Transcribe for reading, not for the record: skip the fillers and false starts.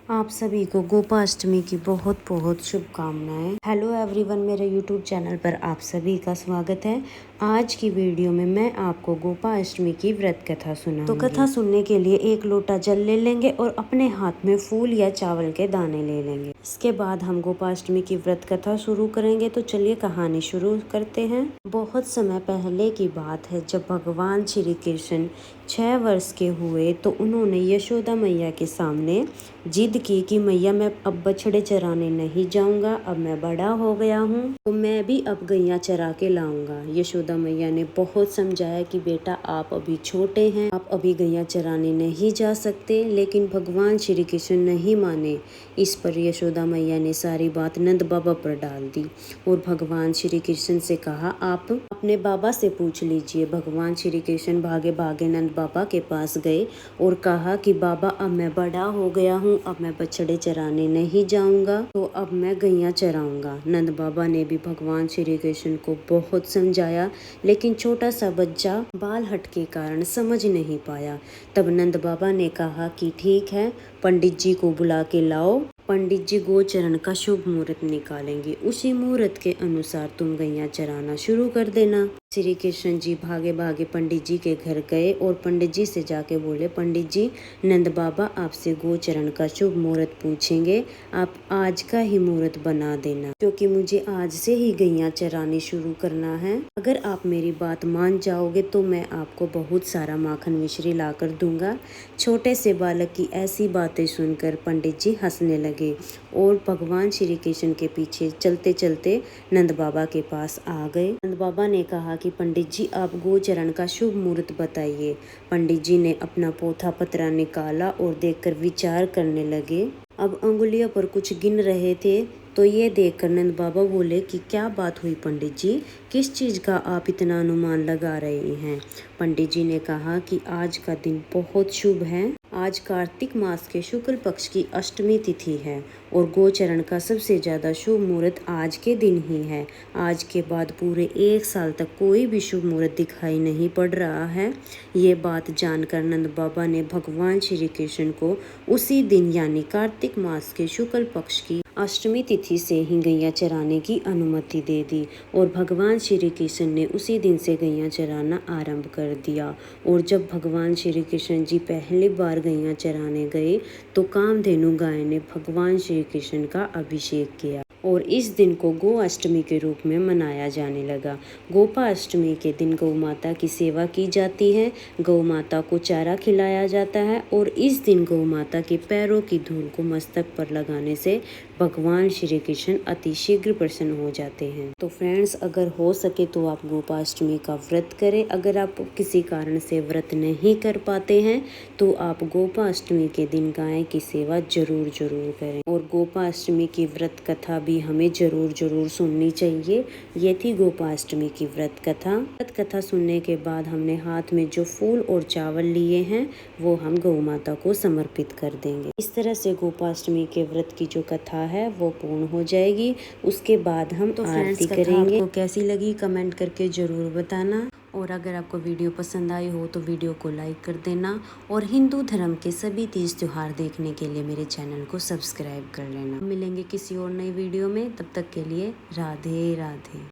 आप सभी को गोपाष्टमी की बहुत बहुत शुभकामनाएं। हेलो एवरीवन, मेरे यूट्यूब चैनल पर आप सभी का स्वागत है। आज की वीडियो में मैं आपको गोपाष्टमी की व्रत कथा सुनाऊंगी। तो कथा सुनने के लिए एक लोटा जल ले लेंगे और अपने हाथ में फूल या चावल के दाने ले लेंगे। इसके बाद हम गोपाष्टमी की व्रत कथा शुरू करेंगे। तो चलिए कहानी शुरू करते हैं। बहुत समय पहले की बात है, जब भगवान श्री कृष्ण 6 वर्ष के हुए तो उन्होंने यशोदा मैया के सामने जिद की कि मैया मैं अब बछड़े चराने नहीं जाऊंगा, अब मैं बड़ा हो गया हूँ तो मैं भी अब गैया चरा के लाऊंगा। यशोदा मैया ने बहुत समझाया कि बेटा आप अभी छोटे हैं, आप अभी गैया चराने नहीं जा सकते, लेकिन भगवान श्री कृष्ण नहीं माने। इस पर यशोदा मैया ने सारी बात नंद बाबा पर डाल दी और भगवान श्री कृष्ण से कहा आप अपने बाबा से पूछ लीजिए। भगवान श्री कृष्ण भागे भागे नंद बाबा के पास गए और कहा कि बाबा अब मैं बड़ा हो गया हूँ, अब मैं बछड़े चराने नहीं जाऊंगा, तो अब मैं गैया चराऊंगा। नंद बाबा ने भी भगवान श्री कृष्ण को बहुत समझाया, लेकिन छोटा सा बच्चा बाल हट के कारण समझ नहीं पाया। तब नंद बाबा ने कहा कि ठीक है, पंडित जी को बुला के लाओ। पंडित जी गोचरण का शुभ मुहूर्त निकालेंगे, उसी मुहूर्त के अनुसार तुम गैया चराना शुरू कर देना। श्री कृष्ण जी भागे भागे पंडित जी के घर गए और पंडित जी से जाके बोले, पंडित जी नंद बाबा आपसे गोचरण का शुभ मुहूर्त पूछेंगे, आप आज का ही मुहूर्त बना देना, क्योंकि मुझे आज से ही गैया चरानी शुरू करना है। अगर आप मेरी बात मान जाओगे तो मैं आपको बहुत सारा माखन मिश्री ला कर दूंगा। छोटे से बालक की ऐसी बातें सुनकर पंडित जी हंसने लगे और भगवान श्री कृष्ण के पीछे चलते चलते नंद बाबा के पास आ गए। नंद बाबा ने कहा कि पंडित जी आप गोचरण का शुभ मुहूर्त बताइए। पंडित जी ने अपना पोथा पतरा निकाला और देखकर विचार करने लगे। अब अंगुलियों पर कुछ गिन रहे थे, तो ये देखकर नंद बाबा बोले कि क्या बात हुई पंडित जी, किस चीज़ का आप इतना अनुमान लगा रहे हैं। पंडित जी ने कहा कि आज का दिन बहुत शुभ है। आज कार्तिक मास के शुक्ल पक्ष की अष्टमी तिथि है और गोचरण का सबसे ज़्यादा शुभ मुहूर्त आज के दिन ही है। आज के बाद पूरे 1 साल तक कोई भी शुभ मुहूर्त दिखाई नहीं पड़ रहा है। ये बात जानकर नंद बाबा ने भगवान श्री कृष्ण को उसी दिन यानी कार्तिक मास के शुक्ल पक्ष की अष्टमी तिथि से ही गैया चराने की अनुमति दे दी और भगवान श्री कृष्ण ने उसी दिन से गैया चराना आरंभ कर दिया। और जब भगवान श्री कृष्ण जी पहली बार गैया चराने गए तो कामधेनु गाय ने भगवान श्री कृष्ण का अभिषेक किया और इस दिन को गो अष्टमी के रूप में मनाया जाने लगा। गोपाष्टमी के दिन गौ माता की सेवा की जाती है, गौ माता को चारा खिलाया जाता है और इस दिन गौ माता के पैरों की धूल को मस्तक पर लगाने से भगवान श्री कृष्ण अति शीघ्र प्रसन्न हो जाते हैं। तो फ्रेंड्स, अगर हो सके तो आप गोपाष्टमी का व्रत करें। अगर आप किसी कारण से व्रत नहीं कर पाते हैं तो आप गोपाष्टमी के दिन गाय की सेवा जरूर करें और गोपाष्टमी की व्रत कथा भी हमें जरूर सुननी चाहिए। ये थी गोपाष्टमी की व्रत कथा। व्रत कथा सुनने के बाद हमने हाथ में जो फूल और चावल लिए हैं वो हम गौ माता को समर्पित कर देंगे। इस तरह से गोपाष्टमी के व्रत की जो कथा है वो पूर्ण हो जाएगी। उसके बाद हम आरती करेंगे। आपको कैसी लगी कमेंट करके जरूर बताना और अगर आपको वीडियो पसंद आई हो तो वीडियो को लाइक कर देना और हिंदू धर्म के सभी तीज त्योहार देखने के लिए मेरे चैनल को सब्सक्राइब कर लेना। मिलेंगे किसी और नई वीडियो में, तब तक के लिए राधे राधे।